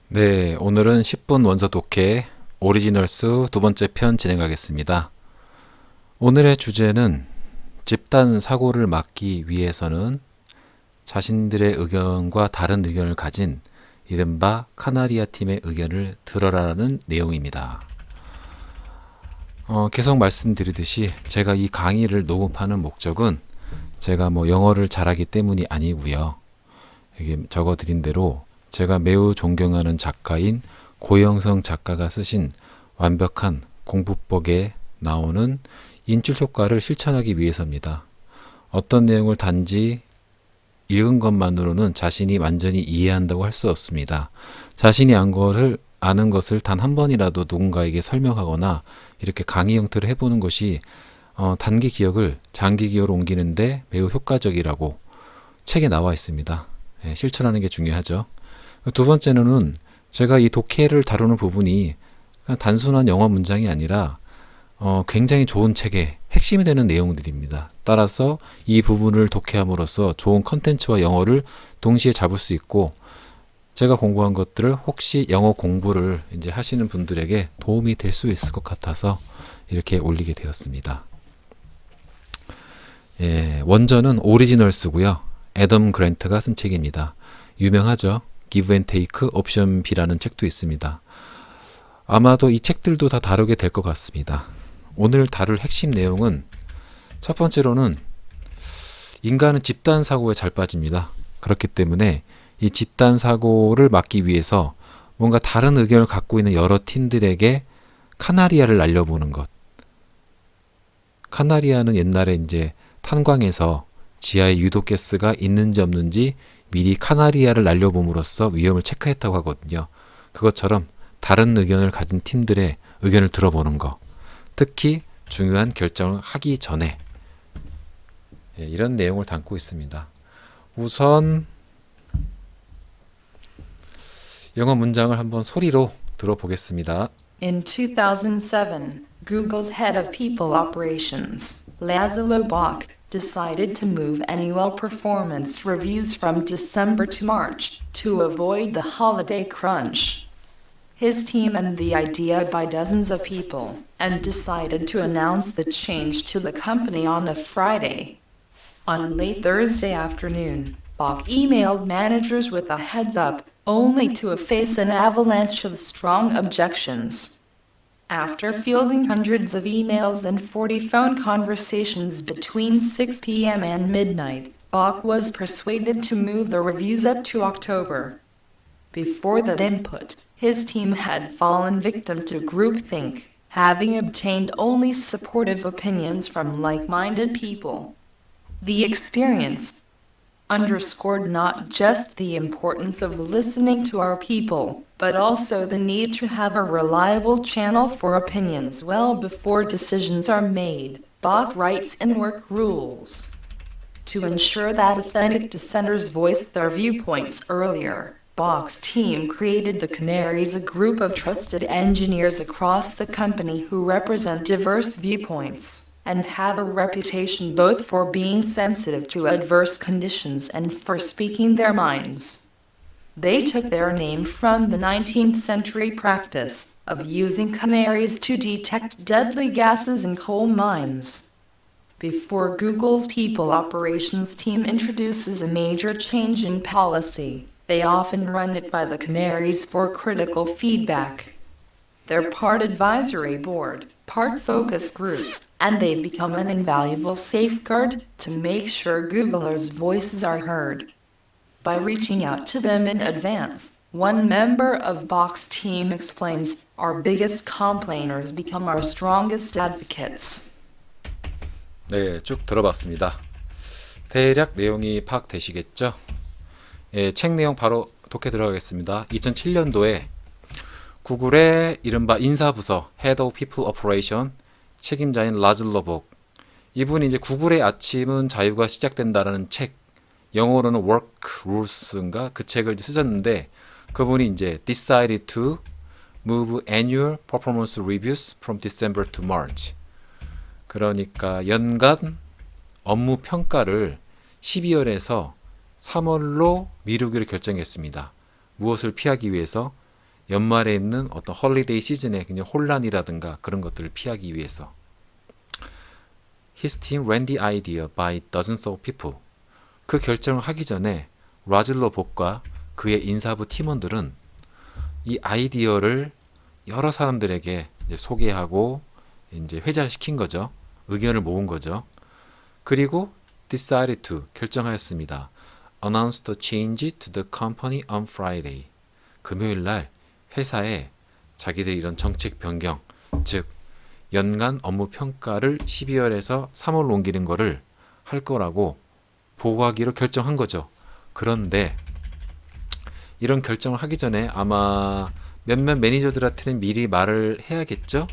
네, 오늘은 10분 원서 독해 오리지널스 두 번째 편 진행하겠습니다. 오늘의 주제는 집단 사고를 막기 위해서는 자신들의 의견과 다른 의견을 가진 이른바 카나리아 팀의 의견을 들어라라는 내용입니다. 계속 말씀드리듯이 제가 이 강의를 녹음하는 목적은 제가 영어를 잘하기 때문이 아니고요. 여기 적어드린 대로 제가 매우 존경하는 작가인 고영성 작가가 쓰신 완벽한 공부법에 나오는 인출 효과를 실천하기 위해서입니다. 어떤 내용을 단지 읽은 것만으로는 자신이 완전히 이해한다고 할 수 없습니다. 자신이 아는 것을 단 한 번이라도 누군가에게 설명하거나 이렇게 강의 형태로 해보는 것이 단기 기억을 장기 기억으로 옮기는데 매우 효과적이라고 책에 나와 있습니다. 실천하는 게 중요하죠. 두 번째는 제가 이 독해를 다루는 부분이 그냥 단순한 영어 문장이 아니라 굉장히 좋은 책의 핵심이 되는 내용들입니다. 따라서 이 부분을 독해함으로써 좋은 컨텐츠와 영어를 동시에 잡을 수 있고 제가 공부한 것들을 혹시 영어 공부를 이제 하시는 분들에게 도움이 될 수 있을 것 같아서 이렇게 올리게 되었습니다. 원저는 오리지널스고요. 애덤 그랜트가 쓴 책입니다. 유명하죠. Give and Take 옵션 B라는 책도 있습니다. 아마도 이 책들도 다 다루게 될 것 같습니다. 오늘 다룰 핵심 내용은 첫 번째로는 인간은 집단 사고에 잘 빠집니다. 그렇기 때문에 이 집단 사고를 막기 위해서 뭔가 다른 의견을 갖고 있는 여러 팀들에게 카나리아를 날려보는 것. 카나리아는 옛날에 이제 탄광에서 지하에 유독가스가 있는지 없는지 미리 카나리아를 날려봄으로써 위험을 체크했다고 하거든요. 그것처럼 다른 의견을 가진 팀들의 의견을 들어보는 거. 특히 중요한 결정을 하기 전에 이런 내용을 담고 있습니다. 우선 영어 문장을 한번 소리로 들어보겠습니다. In 2007, Google's head of people operations, Laszlo Bock, decided to move annual performance reviews from December to March to avoid the holiday crunch. His team and the idea by dozens of people, and decided to announce the change to the company on a Friday. On late Thursday afternoon, Bock emailed managers with a heads up, only to face an avalanche of strong objections. After fielding hundreds of emails and 40 phone conversations between 6 p.m. and midnight, Bock was persuaded to move the reviews up to October. Before that input, his team had fallen victim to groupthink, having obtained only supportive opinions from like-minded people. The experience underscored not just the importance of listening to our people, but also the need to have a reliable channel for opinions well before decisions are made. Bock writes in Work Rules. To ensure that authentic dissenters voice their viewpoints earlier, Bock's team created the Canaries, a group of trusted engineers across the company who represent diverse viewpoints and have a reputation both for being sensitive to adverse conditions and for speaking their minds. They took their name from the 19th century practice of using canaries to detect deadly gases in coal mines. Before Google's people operations team introduces a major change in policy, they often run it by the canaries for critical feedback. They're part advisory board, part focus group, and they become an invaluable safeguard to make sure Googlers' voices are heard. By reaching out to them in advance, one member of Bock's team explains, our biggest complainers become our strongest advocates. 네, 쭉 들어봤습니다. 대략 내용이 파악되시겠죠? 책 내용 바로 독해 들어가겠습니다. 2007년도에 구글의 이른바 인사부서 Head of People Operation 책임자인 라즐로 복, 이분이 이제 구글의 아침은 자유가 시작된다라는 책, 영어로는 Work Rules인가 그 책을 쓰셨는데 그분이 이제 decided to move annual performance reviews from December to March. 그러니까 연간 업무 평가를 12월에서 3월로 미루기로 결정했습니다. 무엇을 피하기 위해서? 연말에 있는 어떤 홀리데이 시즌에 그냥 혼란이라든가 그런 것들을 피하기 위해서. His team ran the idea by dozens of people. 그 결정을 하기 전에 라즐로 복과 그의 인사부 팀원들은 이 아이디어를 여러 사람들에게 이제 소개하고 이제 회자시킨 거죠. 의견을 모은 거죠. 그리고 decided to 결정하였습니다. Announce the change to the company on Friday. 금요일 날 회사에 자기들이 이런 정책 변경, 즉 연간 업무 평가를 12월에서 3월로 옮기는 거를 할 거라고 보고하기로 결정한 거죠. 그런데 이런 결정을 하기 전에 아마 몇몇 매니저들한테는 미리 말을 해야겠죠.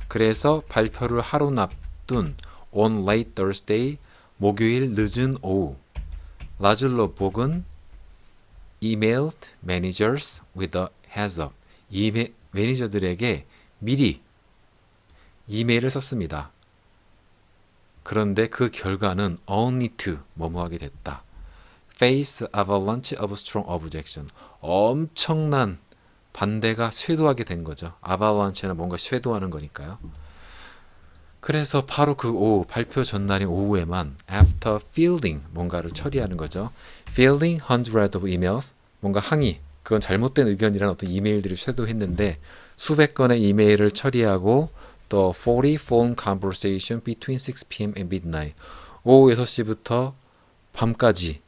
그래서 발표를 하루 앞둔 on late Thursday 목요일 늦은 오후 라즐로 복은 emailed managers with a heads up. 매니저들에게 미리 이메일을 썼습니다. 그런데 그 결과는 only to 뭐뭐하게 됐다. Face avalanche of strong objection. 엄청난 반대가 쇄도하게 된 거죠. avalanche는 뭔가 쇄도하는 거니까요. 그래서 바로 그 오후, 발표 전날인 오후에만 after fielding 뭔가를 처리하는 거죠. fielding hundreds of emails 뭔가 항의, 그건 잘못된 의견이라는 어떤 이메일들을 쇄도했는데 수백 건의 이메일을 처리하고 또 40 phone conversation between 6 p.m. and midnight. 오후 6시부터 밤까지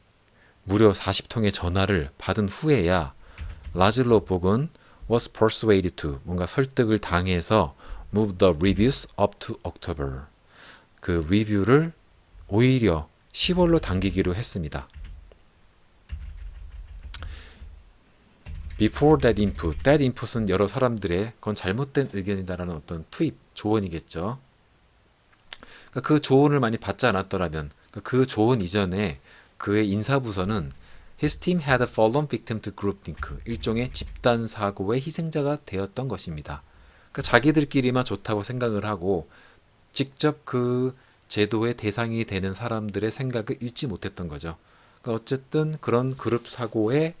무려 40통의 전화를 받은 후에야 라즐로 복은 was persuaded to 뭔가 설득을 당해서 move the reviews up to October. 그 리뷰를 오히려 10월로 당기기로 했습니다. Before that input은 여러 사람들의 그건 잘못된 의견이다라는 어떤 투입, 조언이겠죠. 그러니까 그 조언을 많이 받지 않았더라면 그 조언 이전에 그의 인사부서는 His team had fallen victim to groupthink. 일종의 집단 사고의 희생자가 되었던 것입니다. 그러니까 자기들끼리만 좋다고 생각을 하고 직접 그 제도의 대상이 되는 사람들의 생각을 읽지 못했던 거죠. 그러니까 어쨌든 그런 그룹 사고의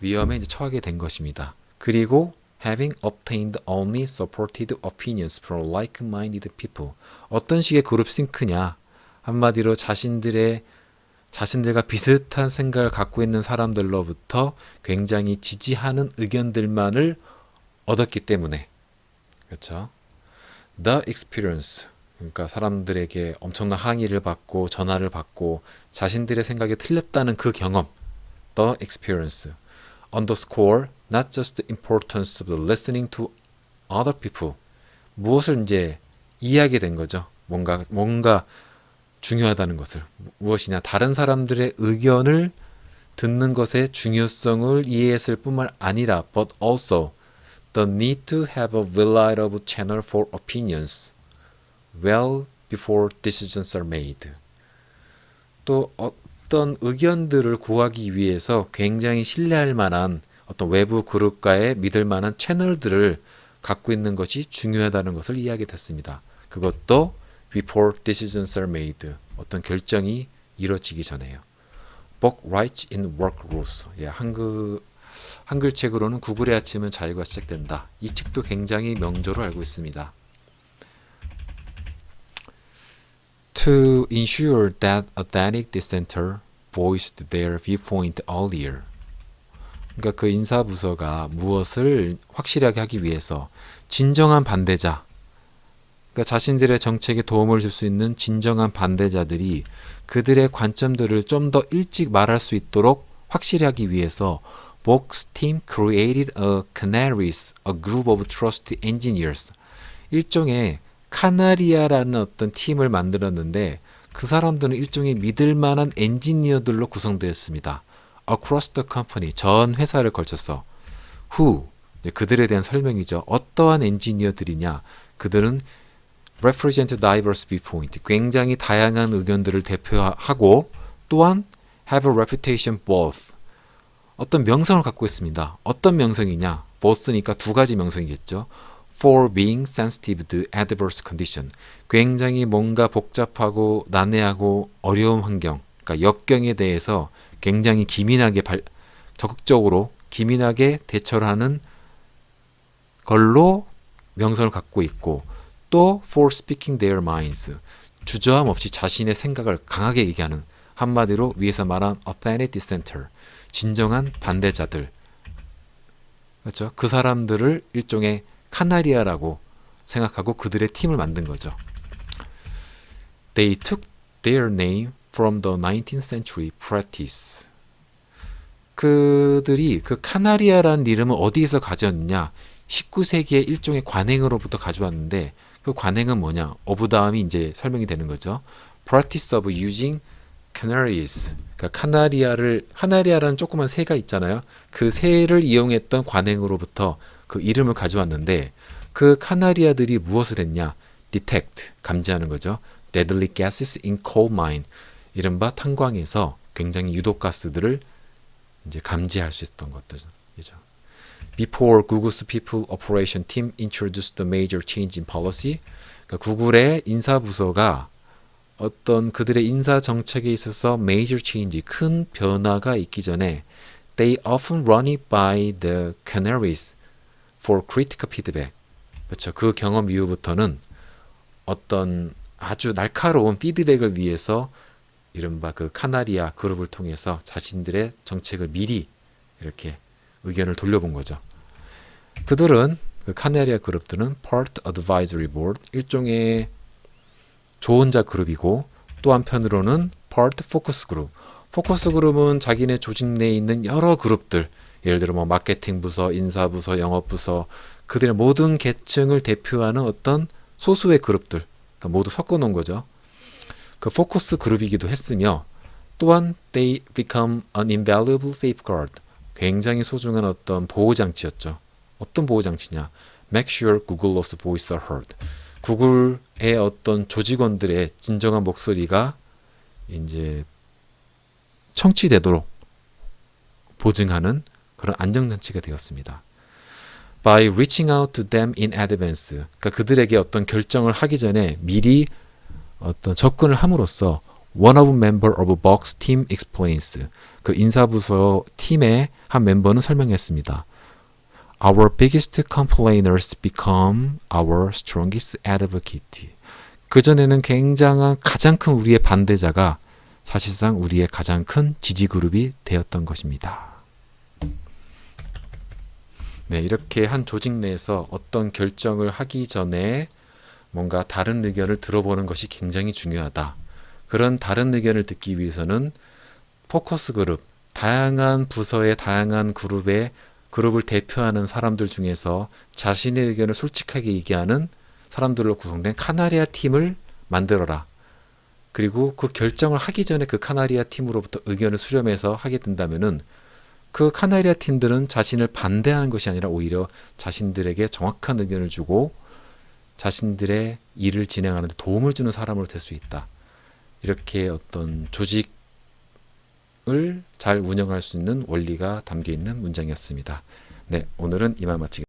위험에 이제 처하게 된 것입니다. 그리고 having obtained only supported opinions from like-minded people. 어떤 식의 그룹 싱크냐? 한마디로 자신들과 비슷한 생각을 갖고 있는 사람들로부터 굉장히 지지하는 의견들만을 얻었기 때문에 그렇죠. The experience 그러니까 사람들에게 엄청난 항의를 받고 전화를 받고 자신들의 생각이 틀렸다는 그 경험 The experience underscore not just the importance of listening to other people 무엇을 이제 이해하게 된 거죠. 뭔가 중요하다는 것을 무엇이냐 다른 사람들의 의견을 듣는 것의 중요성을 이해했을 뿐만 아니라 but also the need to have a variety of channel for opinions well before decisions are made. 또 어떤 의견들을 구하기 위해서 굉장히 신뢰할 만한 어떤 외부 그룹과의 믿을 만한 채널들을 갖고 있는 것이 중요하다는 것을 이해하게 됐습니다. 그것도 before decisions are made. 어떤 결정이 이루어지기 전에요. Book writes in work rules. 예, 한글책으로는 구글의 아침은 자유가 시작된다. 이 책도 굉장히 명조로 알고 있습니다. To ensure that authentic dissenter voiced their viewpoint earlier. 그러니까 그 인사부서가 무엇을 확실하게 하기 위해서 진정한 반대자, 그러니까 자신들의 정책에 도움을 줄 수 있는 진정한 반대자들이 그들의 관점들을 좀 더 일찍 말할 수 있도록 확실히 하기 위해서 Book's team created a canaries, a group of trusted engineers. 일종의 카나리아라는 어떤 팀을 만들었는데 그 사람들은 일종의 믿을 만한 엔지니어들로 구성되었습니다. Across the company, 전 회사를 걸쳐서. Who, 그들에 대한 설명이죠. 어떠한 엔지니어들이냐. 그들은 represent diverse viewpoint, 굉장히 다양한 의견들을 대표하고 또한 have a reputation both, 어떤 명성을 갖고 있습니다. 어떤 명성이냐? both니까 두 가지 명성이겠죠. For being sensitive to adverse condition, 굉장히 뭔가 복잡하고 난해하고 어려운 환경, 그러니까 역경에 대해서 굉장히 적극적으로 기민하게 대처를 하는 걸로 명성을 갖고 있고 또 for speaking their minds 주저함 없이 자신의 생각을 강하게 얘기하는 한마디로 위에서 말한 authentic dissenter 진정한 반대자들 그렇죠? 그 사람들을 일종의 카나리아라고 생각하고 그들의 팀을 만든 거죠. They took their name from the 19th century practice. 그들이 그 카나리아라는 이름을 어디에서 가져왔느냐? 19세기의 일종의 관행으로부터 가져왔는데 그 관행은 뭐냐? of 다음이 이제 설명이 되는 거죠. Practice of using canaries. 그러니까 카나리아라는 조그만 새가 있잖아요. 그 새를 이용했던 관행으로부터 그 이름을 가져왔는데 그 카나리아들이 무엇을 했냐? detect, 감지하는 거죠. deadly gases in coal mine. 이른바 탄광에서 굉장히 유독가스들을 이제 감지할 수 있었던 것들이죠. Before Google's People Operation Team introduced the major change in policy, 그러니까 구글의 인사부서가 어떤 그들의 인사 정책에 있어서 major change, 큰 변화가 있기 전에 they often run it by the canaries for critical feedback. 그렇죠. 그 경험 이후부터는 어떤 아주 날카로운 피드백을 위해서 이른바 그 카나리아 그룹을 통해서 자신들의 정책을 미리 이렇게 의견을 돌려본 거죠. 그들은 그 카나리아 그룹들은 Part Advisory Board 일종의 조언자 그룹이고 또 한편으로는 Part Focus Group. 포커스 그룹은 자기네 조직 내에 있는 여러 그룹들 예를 들어 뭐 마케팅 부서, 인사 부서, 영업 부서 그들의 모든 계층을 대표하는 어떤 소수의 그룹들 그러니까 모두 섞어 놓은 거죠. 그 포커스 그룹이기도 했으며 또한 they become an invaluable safeguard. 굉장히 소중한 어떤 보호장치였죠. 어떤 보호장치냐? Make sure Google's voice are heard. 구글의 어떤 조직원들의 진정한 목소리가 이제 청취되도록 보증하는 그런 안정장치가 되었습니다. By reaching out to them in advance. 그러니까 그들에게 어떤 결정을 하기 전에 미리 어떤 접근을 함으로써 One of member of Box team explains. 그 인사부서 팀의 한 멤버는 설명했습니다. Our biggest complainers become our strongest advocate. 그전에는 굉장한 가장 큰 우리의 반대자가 사실상 우리의 가장 큰 지지그룹이 되었던 것입니다. 네, 이렇게 한 조직 내에서 어떤 결정을 하기 전에 뭔가 다른 의견을 들어보는 것이 굉장히 중요하다. 그런 다른 의견을 듣기 위해서는 포커스 그룹, 다양한 부서의 다양한 그룹을 대표하는 사람들 중에서 자신의 의견을 솔직하게 얘기하는 사람들로 구성된 카나리아 팀을 만들어라. 그리고 그 결정을 하기 전에 그 카나리아 팀으로부터 의견을 수렴해서 하게 된다면은 그 카나리아 팀들은 자신을 반대하는 것이 아니라 오히려 자신들에게 정확한 의견을 주고 자신들의 일을 진행하는 데 도움을 주는 사람으로 될 수 있다. 이렇게 어떤 조직을 잘 운영할 수 있는 원리가 담겨 있는 문장이었습니다. 네, 오늘은 이만 마치겠습니다.